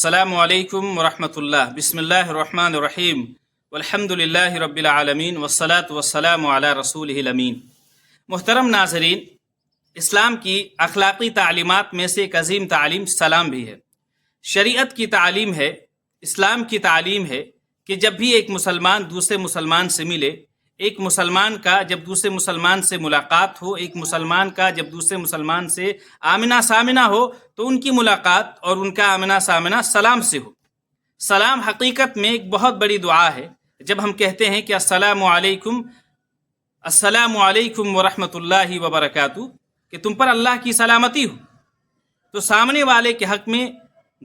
السلام علیکم ورحمۃ اللہ۔ بسم اللہ الرحمن الرحیم، والحمد للہ رب العالمین، والصلاة والسلام علی رسولہ الامین۔ محترم ناظرین، اسلام کی اخلاقی تعلیمات میں سے ایک عظیم تعلیم سلام بھی ہے۔ شریعت کی تعلیم ہے، اسلام کی تعلیم ہے کہ جب بھی ایک مسلمان دوسرے مسلمان سے ملے، ایک مسلمان کا جب دوسرے مسلمان سے ملاقات ہو، ایک مسلمان کا جب دوسرے مسلمان سے آمنا سامنا ہو، تو ان کی ملاقات اور ان کا آمنا سامنا سلام سے ہو۔ سلام حقیقت میں ایک بہت بڑی دعا ہے۔ جب ہم کہتے ہیں کہ السلام علیکم ورحمۃ اللہ وبرکاتہ، کہ تم پر اللہ کی سلامتی ہو، تو سامنے والے کے حق میں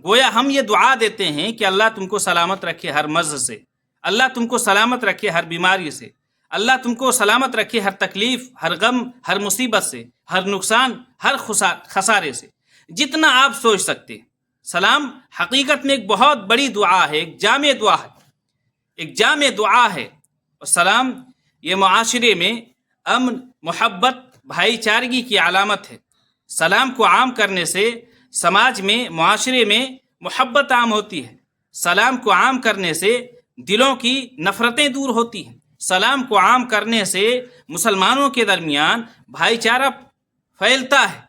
گویا ہم یہ دعا دیتے ہیں کہ اللہ تم کو سلامت رکھے ہر مرض سے، اللہ تم کو سلامت رکھے ہر بیماری سے، اللہ تم کو سلامت رکھے ہر تکلیف، ہر غم، ہر مصیبت سے، ہر نقصان، ہر خسارے سے، جتنا آپ سوچ سکتے ہیں۔ سلام حقیقت میں ایک بہت بڑی دعا ہے، ایک جامع دعا ہے، ایک جامع دعا ہے۔ اور سلام یہ معاشرے میں امن، محبت، بھائی چارگی کی علامت ہے۔ سلام کو عام کرنے سے سماج میں، معاشرے میں محبت عام ہوتی ہے۔ سلام کو عام کرنے سے دلوں کی نفرتیں دور ہوتی ہیں۔ سلام کو عام کرنے سے مسلمانوں کے درمیان بھائی چارہ پھیلتا ہے۔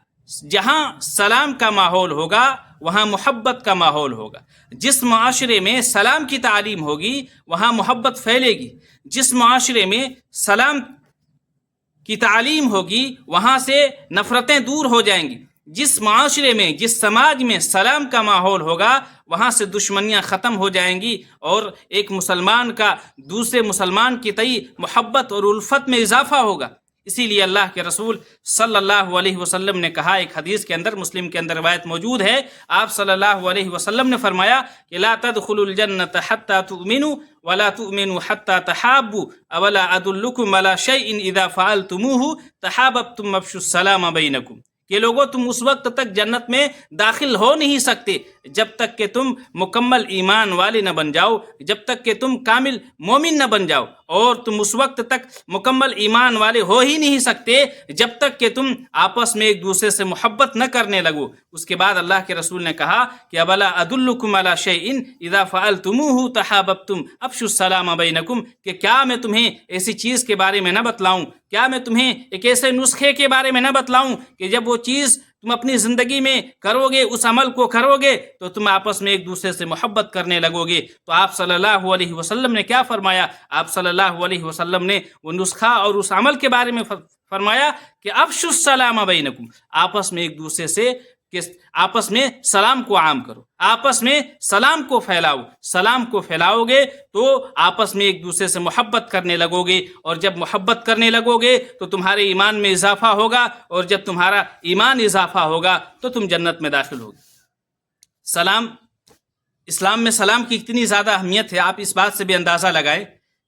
جہاں سلام کا ماحول ہوگا وہاں محبت کا ماحول ہوگا۔ جس معاشرے میں سلام کی تعلیم ہوگی وہاں محبت پھیلے گی۔ جس معاشرے میں سلام کی تعلیم ہوگی وہاں سے نفرتیں دور ہو جائیں گی۔ جس معاشرے میں، جس سماج میں سلام کا ماحول ہوگا وہاں سے دشمنیاں ختم ہو جائیں گی، اور ایک مسلمان کا دوسرے مسلمان کی تئیں محبت اور الفت میں اضافہ ہوگا۔ اسی لیے اللہ کے رسول صلی اللہ علیہ وسلم نے کہا، ایک حدیث کے اندر، مسلم کے اندر روایت موجود ہے، آپ صلی اللہ علیہ وسلم نے فرمایا کہ لا تدخلوا الجنۃ حتی تؤمنوا ولا تؤمنوا حتی تحابوا اولا ادلکم علی شیء اذا فعلتموه تحاببتم افشوا السلام بینکم، کہ لوگوں تم اس وقت تک جنت میں داخل ہو نہیں سکتے جب تک کہ تم مکمل ایمان والے نہ بن جاؤ، جب تک کہ تم کامل مومن نہ بن جاؤ، اور تم اس وقت تک مکمل ایمان والے ہو ہی نہیں سکتے جب تک کہ تم آپس میں ایک دوسرے سے محبت نہ کرنے لگو۔ اس کے بعد اللہ کے رسول نے کہا کہ ابلا ادلکم علی شیء اذا فعلتموه تحاببتم افشوا السلام بینکم، کہ کیا میں تمہیں ایسی چیز کے بارے میں نہ بتلاؤں، کیا میں تمہیں ایک ایسے نسخے کے بارے میں نہ بتلاؤں کہ جب وہ چیز تم اپنی زندگی میں کرو گے، اس عمل کو کرو گے، تو تم آپس میں ایک دوسرے سے محبت کرنے لگو گے۔ تو آپ صلی اللہ علیہ وسلم نے کیا فرمایا؟ آپ صلی اللہ علیہ وسلم نے وہ نسخہ اور اس عمل کے بارے میں فرمایا کہ افشوا السلام بینکم، آپس میں ایک دوسرے سے آپس میں سلام کو عام کرو، آپس میں سلام کو پھیلاؤ۔ سلام کو پھیلاؤ گے تو آپس میں ایک دوسرے سے محبت کرنے لگو گے، اور جب محبت کرنے لگو گے تو تمہارے ایمان میں اضافہ ہوگا، اور جب تمہارا ایمان اضافہ ہوگا تو تم جنت میں داخل ہوگے۔ سلام، اسلام میں سلام کی اتنی زیادہ اہمیت ہے، آپ اس بات سے بھی اندازہ لگائیں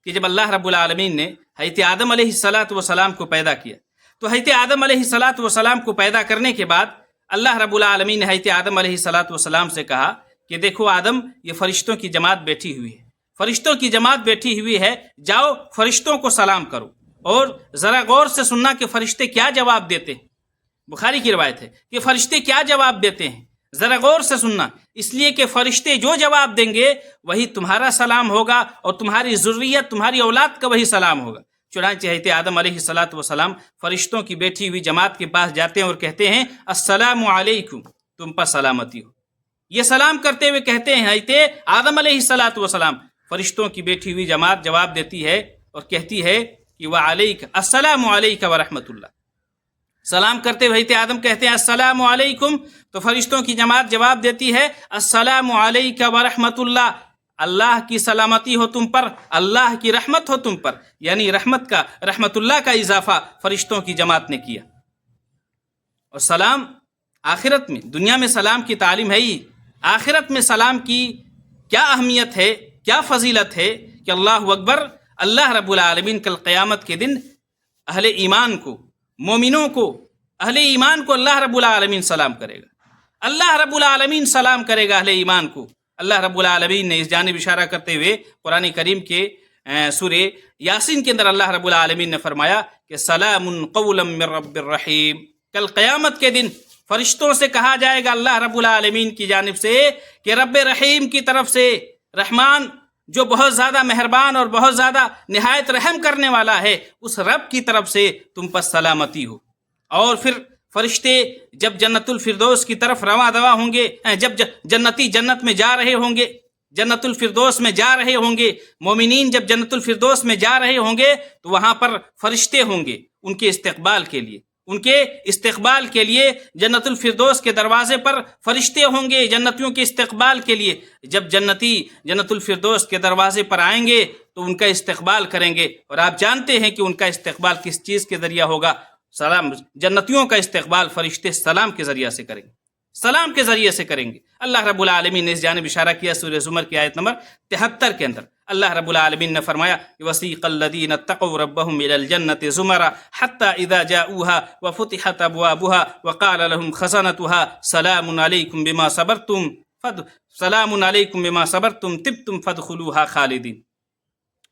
کہ جب اللہ رب العالمین نے حضرت آدم علیہ السلام کو پیدا کیا، تو حضرت آدم علیہ السلام کو پیدا کرنے کے بعد اللہ رب العالمین نے حضرت آدم علیہ السلام سے کہا کہ دیکھو آدم، یہ فرشتوں کی جماعت بیٹھی ہوئی ہے، فرشتوں کی جماعت بیٹھی ہوئی ہے، جاؤ فرشتوں کو سلام کرو۔ اور ذرا غور سے سننا کہ فرشتے کیا جواب دیتے ہیں۔ بخاری کی روایت ہے کہ فرشتے کیا جواب دیتے ہیں، ذرا غور سے سننا، اس لیے کہ فرشتے جو جواب دیں گے وہی تمہارا سلام ہوگا، اور تمہاری ذریت، تمہاری اولاد کا وہی سلام ہوگا۔ چنانچہ حضرت آدم علیہ السلام فرشتوں کی بیٹھی ہوئی جماعت کے پاس جاتے ہیں اور کہتے ہیں السلام علیکم، تم پر سلامتی ہو۔ یہ سلام کرتے ہوئے کہتے ہیں حضرت آدم علیہ السلام، فرشتوں کی بیٹھی ہوئی جماعت جواب دیتی ہے اور کہتی ہے کہ وعلیک السلام علیک ورحمۃ اللہ۔ سلام کرتے ہوئے حضرت آدم کہتے ہیں السلام علیکم، تو فرشتوں کی جماعت جواب دیتی ہے السلام علیک ورحمۃ اللہ، اللہ کی سلامتی ہو تم پر، اللہ کی رحمت ہو تم پر، یعنی رحمت اللہ کا اضافہ فرشتوں کی جماعت نے کیا۔ اور سلام آخرت میں، دنیا میں سلام کی تعلیم ہے ہی، آخرت میں سلام کی کیا اہمیت ہے، کیا فضیلت ہے کہ اللہ اکبر، اللہ رب العالمین کل قیامت کے دن اہل ایمان کو، مومنوں کو، اہل ایمان کو اللہ رب العالمین سلام کرے گا، اللہ رب العالمین سلام کرے گا اہل ایمان کو۔ اللہ رب العالمین نے اس جانب اشارہ کرتے ہوئے قرآن کریم کے سورہ یاسین کے اندر اللہ رب العالمین نے فرمایا کہ سلام قولا من رب الرحیم، کل قیامت کے دن فرشتوں سے کہا جائے گا اللہ رب العالمین کی جانب سے کہ رب رحیم کی طرف سے، رحمان جو بہت زیادہ مہربان اور بہت زیادہ نہایت رحم کرنے والا ہے، اس رب کی طرف سے تم پر سلامتی ہو۔ اور پھر فرشتے جب جنت الفردوس کی طرف رواں دوا ہوں گے، جب جنتی جنت میں جا رہے ہوں گے، جنت الفردوس میں جا رہے ہوں گے، مومنین جب جنت الفردوس میں جا رہے ہوں گے تو وہاں پر فرشتے ہوں گے ان کے استقبال کے لیے، ان کے استقبال کے لیے جنت الفردوس کے دروازے پر فرشتے ہوں گے جنتیوں کے استقبال کے لیے۔ جب جنتی جنت الفردوس کے دروازے پر آئیں گے تو ان کا استقبال کریں گے، اور آپ جانتے ہیں کہ ان کا استقبال کس چیز کے ذریعہ ہوگا؟ سلام۔ جنتیوں کا استقبال فرشتے سلام کے ذریعے سے کریں گے، سلام کے ذریعے سے کریں گے۔ اللہ رب العالمین نے اس جانب اشارہ کیا سورہ زمر کی آیت نمبر 73 کے اندر۔ اللہ رب العالمین نے فرمایا کہ وَسِيقَ الَّذِينَ اتَّقَوْا رَبَّهُمْ إِلَى الْجَنَّةِ زُمَرًا حَتَّى إِذَا جَاءُوهَا وَفُتِحَتْ أَبْوَابُهَا وَقَالَ لَهُمْ خَزَنَتُهَا سَلَامٌ عَلَيْكُمْ بِمَا صَبَرْتُمْ طِبْتُمْ فَادْخُلُوهَا خَالِدِينَ۔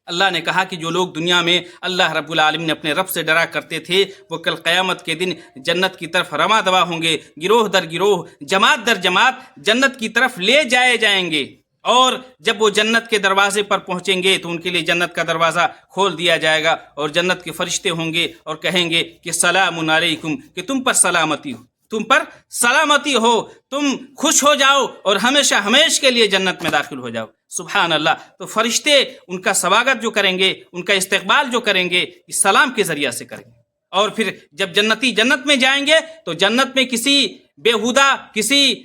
اللہ نے کہا کہ جو لوگ دنیا میں اللہ رب العالمین اپنے رب سے ڈرا کرتے تھے، وہ کل قیامت کے دن جنت کی طرف رواں دوا ہوں گے، گروہ در گروہ، جماعت در جماعت جنت کی طرف لے جائے جائیں گے۔ اور جب وہ جنت کے دروازے پر پہنچیں گے تو ان کے لیے جنت کا دروازہ کھول دیا جائے گا، اور جنت کے فرشتے ہوں گے اور کہیں گے کہ سلام علیکم، کہ تم پر سلامتی ہو، تم پر سلامتی ہو، تم خوش ہو جاؤ اور ہمیشہ ہمیش کے لیے جنت میں داخل ہو جاؤ۔ سبحان اللہ۔ تو فرشتے ان کا سواگت جو کریں گے، ان کا استقبال جو کریں گے، اس سلام کے ذریعہ سے کریں گے۔ اور پھر جب جنتی جنت میں جائیں گے تو جنت میں کسی بےہودہ، کسی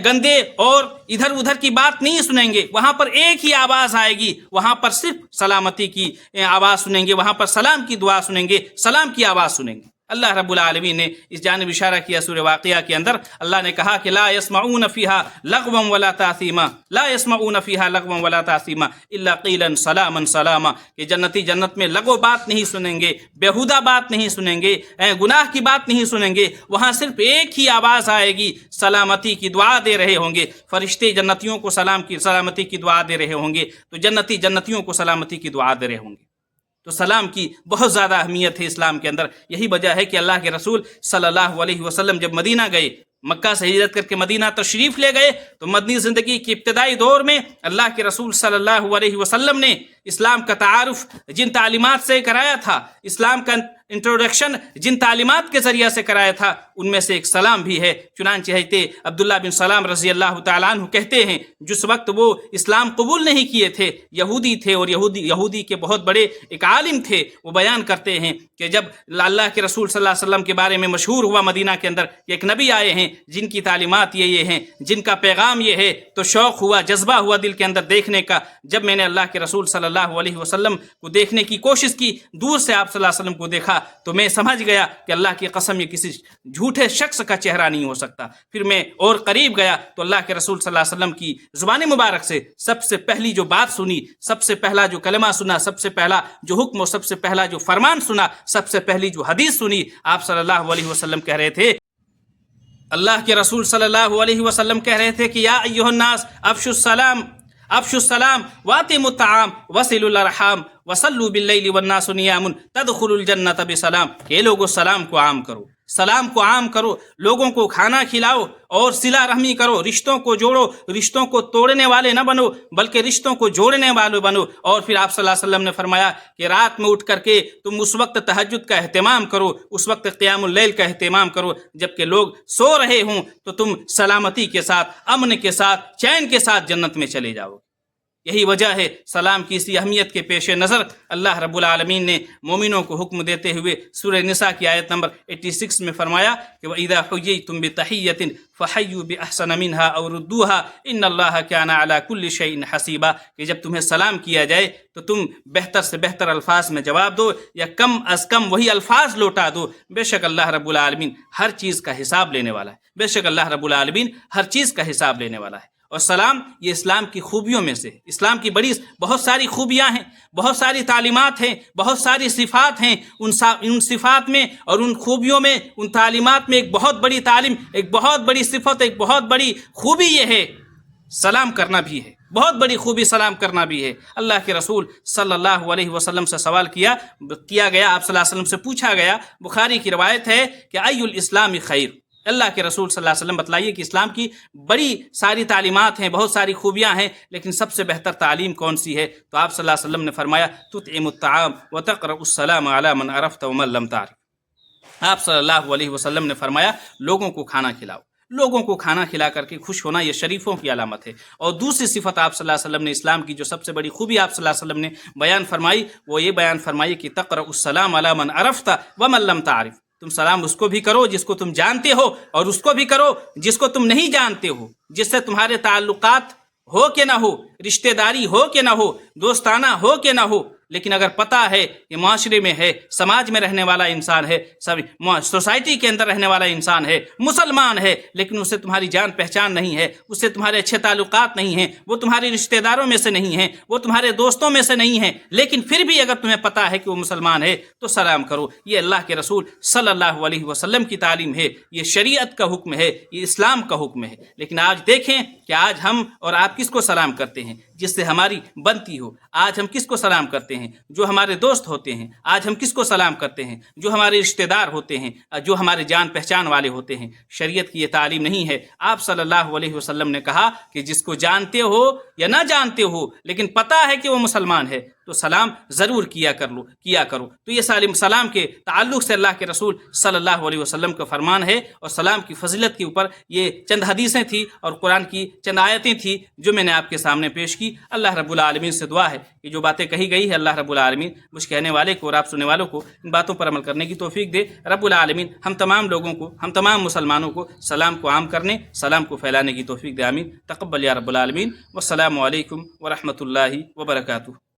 گندے اور ادھر ادھر کی بات نہیں سنیں گے، وہاں پر ایک ہی آواز آئے گی، وہاں پر صرف سلامتی کی آواز سنیں گے، وہاں پر سلام کی دعا سنیں گے، سلام کی آواز سنیں گے۔ اللہ رب العالمین نے اس جانب اشارہ کیا سورہ واقعہ کے اندر۔ اللہ نے کہا کہ لا يسمعون فيها لغوا ولا تاثیما، لا يسمعون فيها لغوا ولا تاثیما الا قیلا سلاما سلاما، کہ جنتی جنت میں لغو بات نہیں سنیں گے، بیہودہ بات نہیں سنیں گے، گناہ کی بات نہیں سنیں گے، وہاں صرف ایک ہی آواز آئے گی، سلامتی کی دعا دے رہے ہوں گے۔ فرشتے جنتیوں کو سلامتی کی دعا دے رہے ہوں گے تو جنتی جنتیوں کو سلامتی کی دعا دے رہے ہوں گے۔ تو سلام کی بہت زیادہ اہمیت ہے اسلام کے اندر۔ یہی وجہ ہے کہ اللہ کے رسول صلی اللہ علیہ وسلم جب مدینہ گئے، مکہ سے ہجرت کر کے مدینہ تشریف لے گئے، تو مدنی زندگی کے ابتدائی دور میں اللہ کے رسول صلی اللہ علیہ وسلم نے اسلام کا تعارف جن تعلیمات سے کرایا تھا، اسلام کا انٹروڈکشن جن تعلیمات کے ذریعہ سے کرایا تھا، ان میں سے ایک سلام بھی ہے۔ چنانچہ حضرت عبداللہ بن سلام رضی اللہ تعالیٰ عنہ کہتے ہیں، جس وقت وہ اسلام قبول نہیں کیے تھے، یہودی تھے، اور یہودی کے بہت بڑے ایک عالم تھے، وہ بیان کرتے ہیں کہ جب اللہ کے رسول صلی اللہ علیہ وسلم کے بارے میں مشہور ہوا مدینہ کے اندر کہ ایک نبی آئے ہیں جن کی تعلیمات یہ ہیں، جن کا پیغام یہ ہے، تو شوق ہوا، جذبہ ہوا دل کے اندر دیکھنے کا۔ جب میں نے اللہ کے رسول صلی اللہ علیہ وسلم کو دیکھنے کی کوشش کی، دور سے آپ صلی اللہ علیہ وسلم کو دیکھا، تو میں سمجھ گیا کہ اللہ کی قسم یہ کسی جھوٹے شخص کا چہرہ نہیں ہو سکتا۔ پھر میں اور قریب گیا تو اللہ کے رسول صلی اللہ علیہ وسلم کی زبان مبارک سے سب سے پہلی جو بات سنی، سب سے پہلا جو کلمہ سنا، سب سے پہلا جو حکم اور سب سے پہلا جو فرمان سنا، سب سے پہلی جو حدیث سنی، آپ صلی اللہ علیہ وسلم کہہ رہے تھے، اللہ کے رسول صلی اللہ علیہ وسلم کہہ رہے تھے کہ یا ایھا الناس افشوا السلام واتموا الطعام وصلوا الارحام وصلوا باللیل والناس نیام تدخلوا الجنۃ بسلام، کہ لوگوں سلام کو عام کرو، سلام کو عام کرو، لوگوں کو کھانا کھلاؤ اور صلہ رحمی کرو، رشتوں کو جوڑو، رشتوں کو توڑنے والے نہ بنو بلکہ رشتوں کو جوڑنے والے بنو۔ اور پھر آپ صلی اللہ علیہ وسلم نے فرمایا کہ رات میں اٹھ کر کے تم اس وقت تہجد کا اہتمام کرو، اس وقت قیام اللیل کا اہتمام کرو جبکہ لوگ سو رہے ہوں، تو تم سلامتی کے ساتھ، امن کے ساتھ، چین کے ساتھ جنت میں چلے جاؤ۔ یہی وجہ ہے سلام کی اسی اہمیت کے پیش نظر اللہ رب العالمین نے مومنوں کو حکم دیتے ہوئے سورہ نساء کی آیت نمبر 86 میں فرمایا کہ وَإِذَا حُيِّيتُم بِتَحِيَّةٍ فَحَيُّوا بِأَحْسَنَ مِنْهَا أَوْ رُدُّوهَا إِنَّ اللَّهَ كَانَ عَلَى كُلِّ شَيْءٍ حَسِيبًا، کہ جب تمہیں سلام کیا جائے تو تم بہتر سے بہتر الفاظ میں جواب دو یا کم از کم وہی الفاظ لوٹا دو، بے شک اللہ رب العالمین ہر چیز کا حساب لینے والا ہے، بے شک اللہ رب العالمین ہر چیز کا حساب لینے والا ہے۔ اور سلام یہ اسلام کی خوبیوں میں سے، اسلام کی بہت ساری خوبیاں ہیں، بہت ساری تعلیمات ہیں، بہت ساری صفات ہیں۔ ان صفات میں اور ان خوبیوں میں، ان تعلیمات میں ایک بہت بڑی تعلیم، ایک بہت بڑی صفت، ایک بہت بڑی خوبی یہ ہے، سلام کرنا بھی ہے، بہت بڑی خوبی سلام کرنا بھی ہے۔ اللہ کے رسول صلی اللہ علیہ وسلم سے سوال کیا گیا، آپ صلی اللہ علیہ وسلم سے پوچھا گیا، بخاری کی روایت ہے کہ ای الاسلام خیر، اللہ کے رسول صلی اللہ علیہ وسلم بتلائیے کہ اسلام کی بڑی ساری تعلیمات ہیں، بہت ساری خوبیاں ہیں، لیکن سب سے بہتر تعلیم کون سی ہے؟ تو آپ صلی اللہ علیہ وسلم نے فرمایا تطعم الطعام وتقرأ السلام علی من عرفت ومن لم تعرف۔ آپ صلی اللہ علیہ وسلم نے فرمایا لوگوں کو کھانا کھلاؤ، لوگوں کو کھانا کھلا کر کے خوش ہونا یہ شریفوں کی علامت ہے۔ اور دوسری صفت آپ صلی اللہ علیہ وسلم نے اسلام کی جو سب سے بڑی خوبی آپ صلی اللہ علیہ وسلم نے بیان فرمائی وہ یہ بیان فرمائی کہ تقرأ السلام علی من عرفت ومن لم تعرف، تم سلام اس کو بھی کرو جس کو تم جانتے ہو، اور اس کو بھی کرو جس کو تم نہیں جانتے ہو، جس سے تمہارے تعلقات ہو کہ نہ ہو، رشتہ داری ہو کہ نہ ہو، دوستانہ ہو کہ نہ ہو، لیکن اگر پتہ ہے کہ معاشرے میں ہے، سماج میں رہنے والا انسان ہے، سوسائٹی کے اندر رہنے والا انسان ہے، مسلمان ہے، لیکن اسے تمہاری جان پہچان نہیں ہے، اس سے تمہارے اچھے تعلقات نہیں ہیں، وہ تمہارے رشتہ داروں میں سے نہیں ہیں، وہ تمہارے دوستوں میں سے نہیں ہیں، لیکن پھر بھی اگر تمہیں پتہ ہے کہ وہ مسلمان ہے تو سلام کرو۔ یہ اللہ کے رسول صلی اللہ علیہ وسلم کی تعلیم ہے، یہ شریعت کا حکم ہے، یہ اسلام کا حکم ہے۔ لیکن آج دیکھیں کہ آج ہم اور آپ کس کو سلام کرتے ہیں؟ جس سے ہماری بنتی ہو۔ آج ہم کس کو سلام کرتے ہیں؟ جو ہمارے دوست ہوتے ہیں۔ آج ہم کس کو سلام کرتے ہیں؟ جو ہمارے رشتہ دار ہوتے ہیں، جو ہمارے جان پہچان والے ہوتے ہیں۔ شریعت کی یہ تعلیم نہیں ہے۔ آپ صلی اللہ علیہ وسلم نے کہا کہ جس کو جانتے ہو یا نہ جانتے ہو لیکن پتہ ہے کہ وہ مسلمان ہے تو سلام ضرور کیا کرو۔ تو یہ سلام کے تعلق سے اللہ کے رسول صلی اللہ علیہ وسلم کا فرمان ہے، اور سلام کی فضیلت کے اوپر یہ چند حدیثیں تھیں اور قرآن کی چند آیتیں تھیں جو میں نے آپ کے سامنے پیش کی۔ اللہ رب العالمین سے دعا ہے کہ جو باتیں کہی گئی ہے اللہ رب العالمین مجھ کہنے والے کو اور آپ سننے والوں کو ان باتوں پر عمل کرنے کی توفیق دے۔ رب العالمین ہم تمام لوگوں کو، ہم تمام مسلمانوں کو سلام کو عام کرنے، سلام کو پھیلانے کی توفیق دے، آمین۔ تقبل یا رب العالمین۔ والسلام علیکم ورحمۃ اللہ وبرکاتہ۔